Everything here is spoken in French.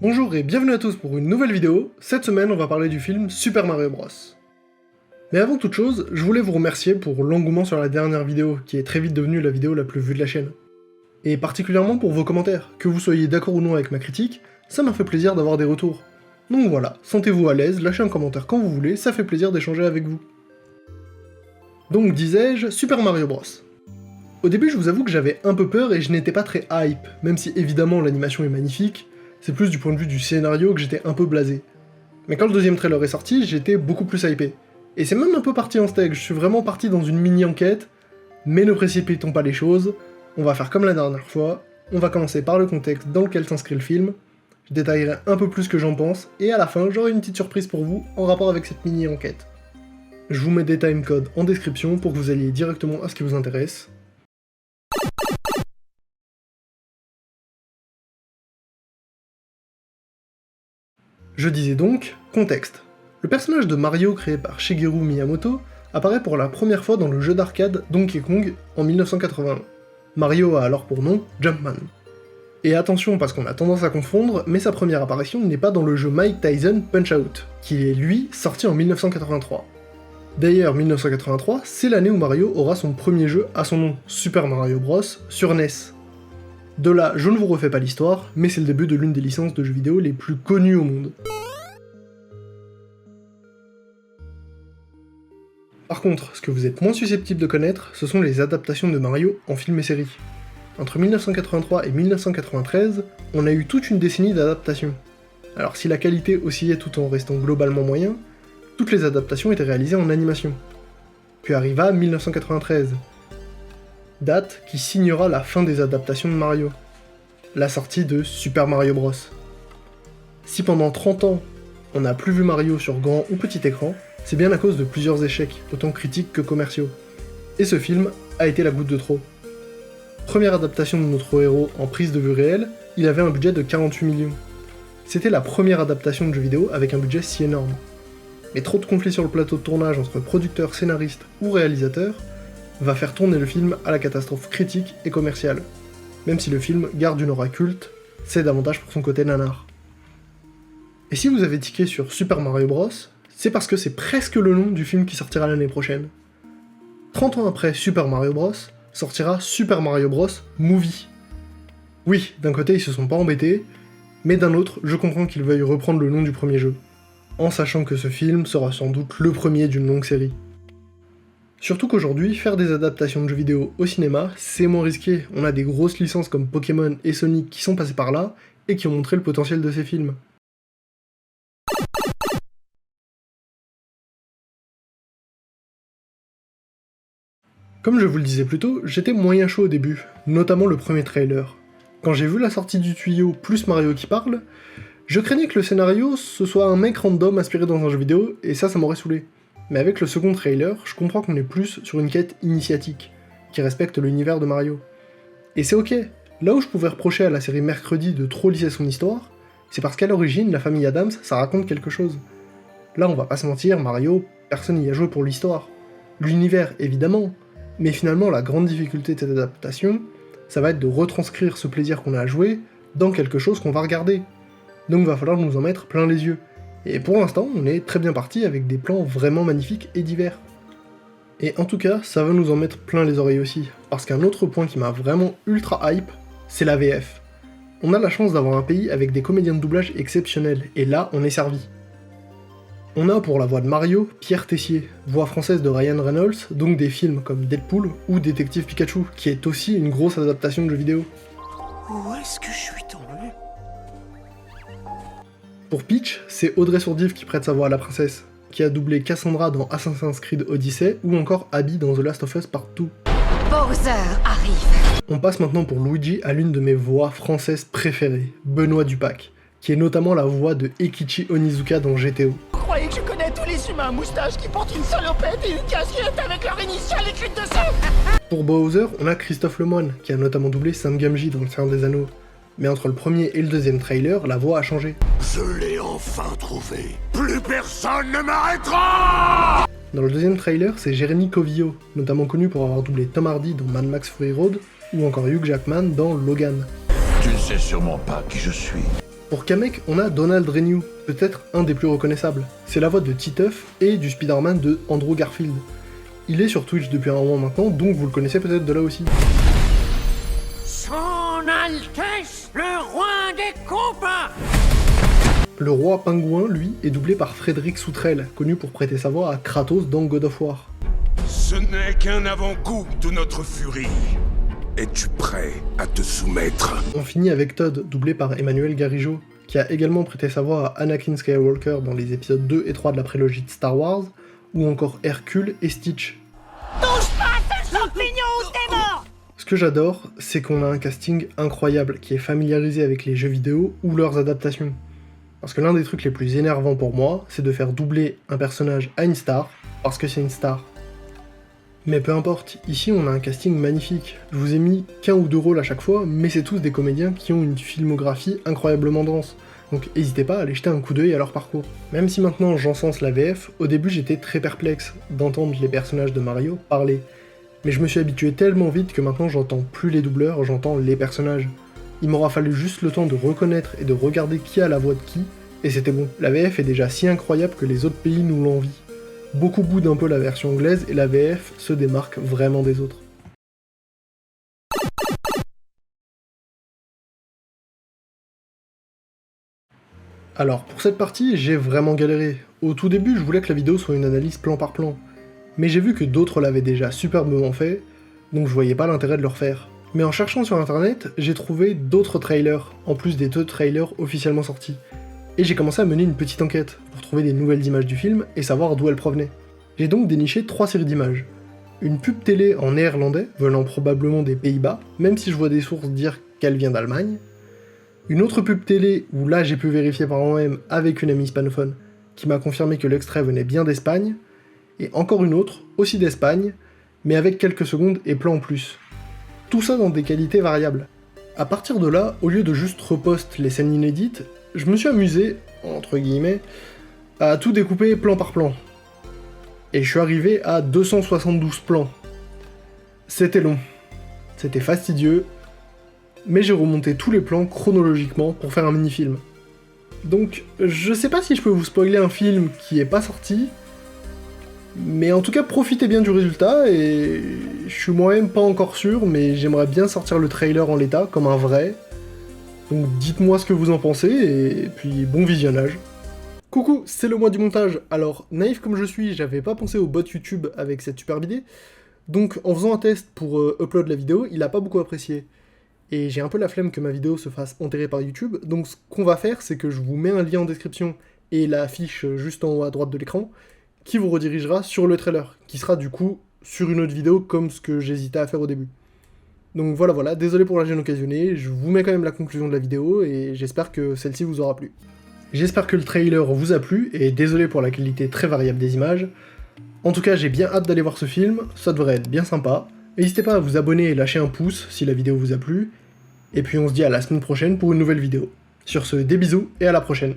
Bonjour et bienvenue à tous pour une nouvelle vidéo. Cette semaine, on va parler du film Super Mario Bros. Mais avant toute chose, je voulais vous remercier pour l'engouement sur la dernière vidéo, qui est très vite devenue la vidéo la plus vue de la chaîne. Et particulièrement pour vos commentaires, que vous soyez d'accord ou non avec ma critique, ça m'a fait plaisir d'avoir des retours. Donc voilà, sentez-vous à l'aise, lâchez un commentaire quand vous voulez, ça fait plaisir d'échanger avec vous. Donc disais-je, Super Mario Bros. Au début, je vous avoue que j'avais un peu peur et je n'étais pas très hype, même si évidemment l'animation est magnifique, c'est plus du point de vue du scénario que j'étais un peu blasé. Mais quand le deuxième trailer est sorti, j'étais beaucoup plus hypé. Et c'est même un peu parti en steak, je suis vraiment parti dans une mini-enquête, mais ne précipitons pas les choses, on va faire comme la dernière fois, on va commencer par le contexte dans lequel s'inscrit le film, je détaillerai un peu plus ce que j'en pense, et à la fin, j'aurai une petite surprise pour vous en rapport avec cette mini-enquête. Je vous mets des timecodes en description pour que vous alliez directement à ce qui vous intéresse. Je disais donc, contexte. Le personnage de Mario créé par Shigeru Miyamoto apparaît pour la première fois dans le jeu d'arcade Donkey Kong en 1981. Mario a alors pour nom Jumpman. Et attention parce qu'on a tendance à confondre, mais sa première apparition n'est pas dans le jeu Mike Tyson Punch-Out, qui est lui sorti en 1983. D'ailleurs 1983, c'est l'année où Mario aura son premier jeu à son nom, Super Mario Bros, sur NES. De là, je ne vous refais pas l'histoire, mais c'est le début de l'une des licences de jeux vidéo les plus connues au monde. Par contre, ce que vous êtes moins susceptible de connaître, ce sont les adaptations de Mario en films et séries. Entre 1983 et 1993, on a eu toute une décennie d'adaptations. Alors si la qualité oscillait tout en restant globalement moyen, toutes les adaptations étaient réalisées en animation. Puis arriva 1993, date qui signera la fin des adaptations de Mario, la sortie de Super Mario Bros. Si pendant 30 ans, on n'a plus vu Mario sur grand ou petit écran, c'est bien à cause de plusieurs échecs, autant critiques que commerciaux. Et ce film a été la goutte de trop. Première adaptation de notre héros en prise de vue réelle, il avait un budget de 48 millions. C'était la première adaptation de jeu vidéo avec un budget si énorme. Mais trop de conflits sur le plateau de tournage entre producteurs, scénaristes ou réalisateurs va faire tourner le film à la catastrophe critique et commerciale. Même si le film garde une aura culte, c'est davantage pour son côté nanar. Et si vous avez tiqué sur Super Mario Bros, c'est parce que c'est presque le nom du film qui sortira l'année prochaine. 30 ans après Super Mario Bros, sortira Super Mario Bros Movie. Oui, d'un côté ils se sont pas embêtés, mais d'un autre, je comprends qu'ils veuillent reprendre le nom du premier jeu, en sachant que ce film sera sans doute le premier d'une longue série. Surtout qu'aujourd'hui, faire des adaptations de jeux vidéo au cinéma, c'est moins risqué, on a des grosses licences comme Pokémon et Sonic qui sont passées par là, et qui ont montré le potentiel de ces films. Comme je vous le disais plus tôt, j'étais moyen chaud au début, notamment le premier trailer. Quand j'ai vu la sortie du tuyau plus Mario qui parle, je craignais que le scénario ce soit un mec random inspiré dans un jeu vidéo, et ça m'aurait saoulé. Mais avec le second trailer, je comprends qu'on est plus sur une quête initiatique, qui respecte l'univers de Mario. Et c'est ok, là où je pouvais reprocher à la série Mercredi de trop lisser son histoire, c'est parce qu'à l'origine, la famille Adams, ça raconte quelque chose. Là on va pas se mentir, Mario, personne n'y a joué pour l'histoire. L'univers évidemment, mais finalement la grande difficulté de cette adaptation, ça va être de retranscrire ce plaisir qu'on a à jouer dans quelque chose qu'on va regarder. Donc va falloir nous en mettre plein les yeux. Et pour l'instant, on est très bien parti avec des plans vraiment magnifiques et divers. Et en tout cas, ça va nous en mettre plein les oreilles aussi, parce qu'un autre point qui m'a vraiment ultra hype, c'est la VF. On a la chance d'avoir un pays avec des comédiens de doublage exceptionnels, et là, on est servi. On a pour la voix de Mario, Pierre Tessier, voix française de Ryan Reynolds, donc des films comme Deadpool ou Détective Pikachu, qui est aussi une grosse adaptation de jeux vidéo. Où est-ce que je suis tombé ? Pour Peach, c'est Audrey Sourdive qui prête sa voix à la princesse, qui a doublé Cassandra dans Assassin's Creed Odyssey ou encore Abby dans The Last of Us Part 2. Bowser arrive. On passe maintenant pour Luigi à l'une de mes voix françaises préférées, Benoît Dupac, qui est notamment la voix de Eikichi Onizuka dans GTO. Vous croyez que je connais tous les humains à moustache qui portent une salopette et une casquette avec leur initiale écrite dessus ? Pour Bowser, on a Christophe Lemoine, qui a notamment doublé Sam Gamgee dans Le Seigneur des Anneaux. Mais entre le premier et le deuxième trailer, la voix a changé. Je l'ai enfin trouvé. Plus personne ne m'arrêtera! Dans le deuxième trailer, c'est Jérémy Covillo, notamment connu pour avoir doublé Tom Hardy dans Mad Max Fury Road, ou encore Hugh Jackman dans Logan. Tu ne sais sûrement pas qui je suis. Pour Kamek, on a Donald Renew, peut-être un des plus reconnaissables. C'est la voix de Titeuf et du Spider-Man de Andrew Garfield. Il est sur Twitch depuis un moment maintenant, donc vous le connaissez peut-être de là aussi. Son Altesse, le roi des combats! Le roi pingouin, lui, est doublé par Frédéric Soutrel, connu pour prêter sa voix à Kratos dans God of War. Ce n'est qu'un avant-goût de notre furie. Es-tu prêt à te soumettre? On finit avec Todd, doublé par Emmanuel Garijo, qui a également prêté sa voix à Anakin Skywalker dans les épisodes 2 et 3 de la prélogie de Star Wars, ou encore Hercule et Stitch. Touche pas à ce champignon ou t'es mort! Ce que j'adore, c'est qu'on a un casting incroyable qui est familiarisé avec les jeux vidéo ou leurs adaptations. Parce que l'un des trucs les plus énervants pour moi, c'est de faire doubler un personnage à une star, parce que c'est une star. Mais peu importe, ici on a un casting magnifique. Je vous ai mis qu'un ou deux rôles à chaque fois, mais c'est tous des comédiens qui ont une filmographie incroyablement dense. Donc n'hésitez pas à aller jeter un coup d'œil à leur parcours. Même si maintenant j'encense la VF, au début j'étais très perplexe d'entendre les personnages de Mario parler. Mais je me suis habitué tellement vite que maintenant j'entends plus les doubleurs, j'entends les personnages. Il m'aura fallu juste le temps de reconnaître et de regarder qui a la voix de qui, et c'était bon. La VF est déjà si incroyable que les autres pays nous l'envient. Beaucoup boudent un peu la version anglaise et la VF se démarque vraiment des autres. Alors pour cette partie, j'ai vraiment galéré. Au tout début, je voulais que la vidéo soit une analyse plan par plan. Mais j'ai vu que d'autres l'avaient déjà superbement fait, donc je voyais pas l'intérêt de le refaire. Mais en cherchant sur internet, j'ai trouvé d'autres trailers, en plus des 2 trailers officiellement sortis. Et j'ai commencé à mener une petite enquête, pour trouver des nouvelles images du film et savoir d'où elles provenaient. J'ai donc déniché 3 séries d'images. Une pub télé en néerlandais, venant probablement des Pays-Bas, même si je vois des sources dire qu'elle vient d'Allemagne. Une autre pub télé, où là j'ai pu vérifier par moi-même avec une amie hispanophone, qui m'a confirmé que l'extrait venait bien d'Espagne. Et encore une autre, aussi d'Espagne, mais avec quelques secondes et plans en plus. Tout ça dans des qualités variables. À partir de là, au lieu de juste repost les scènes inédites, je me suis amusé, entre guillemets, à tout découper plan par plan. Et je suis arrivé à 272 plans. C'était long, c'était fastidieux, mais j'ai remonté tous les plans chronologiquement pour faire un mini-film. Donc, je sais pas si je peux vous spoiler un film qui est pas sorti, mais en tout cas, profitez bien du résultat, et je suis moi-même pas encore sûr, mais j'aimerais bien sortir le trailer en l'état, comme un vrai. Donc dites-moi ce que vous en pensez, et puis bon visionnage. Coucou, c'est le mois du montage. Alors, naïf comme je suis, j'avais pas pensé au bot YouTube avec cette superbe idée, donc en faisant un test pour upload la vidéo, il a pas beaucoup apprécié. Et j'ai un peu la flemme que ma vidéo se fasse enterrer par YouTube, donc ce qu'on va faire, c'est que je vous mets un lien en description, et la fiche juste en haut à droite de l'écran, qui vous redirigera sur le trailer, qui sera du coup sur une autre vidéo comme ce que j'hésitais à faire au début. Donc voilà, désolé pour la gêne occasionnée, je vous mets quand même la conclusion de la vidéo et j'espère que celle-ci vous aura plu. J'espère que le trailer vous a plu, et désolé pour la qualité très variable des images. En tout cas, j'ai bien hâte d'aller voir ce film, ça devrait être bien sympa. N'hésitez pas à vous abonner et lâcher un pouce si la vidéo vous a plu, et puis on se dit à la semaine prochaine pour une nouvelle vidéo. Sur ce, des bisous et à la prochaine.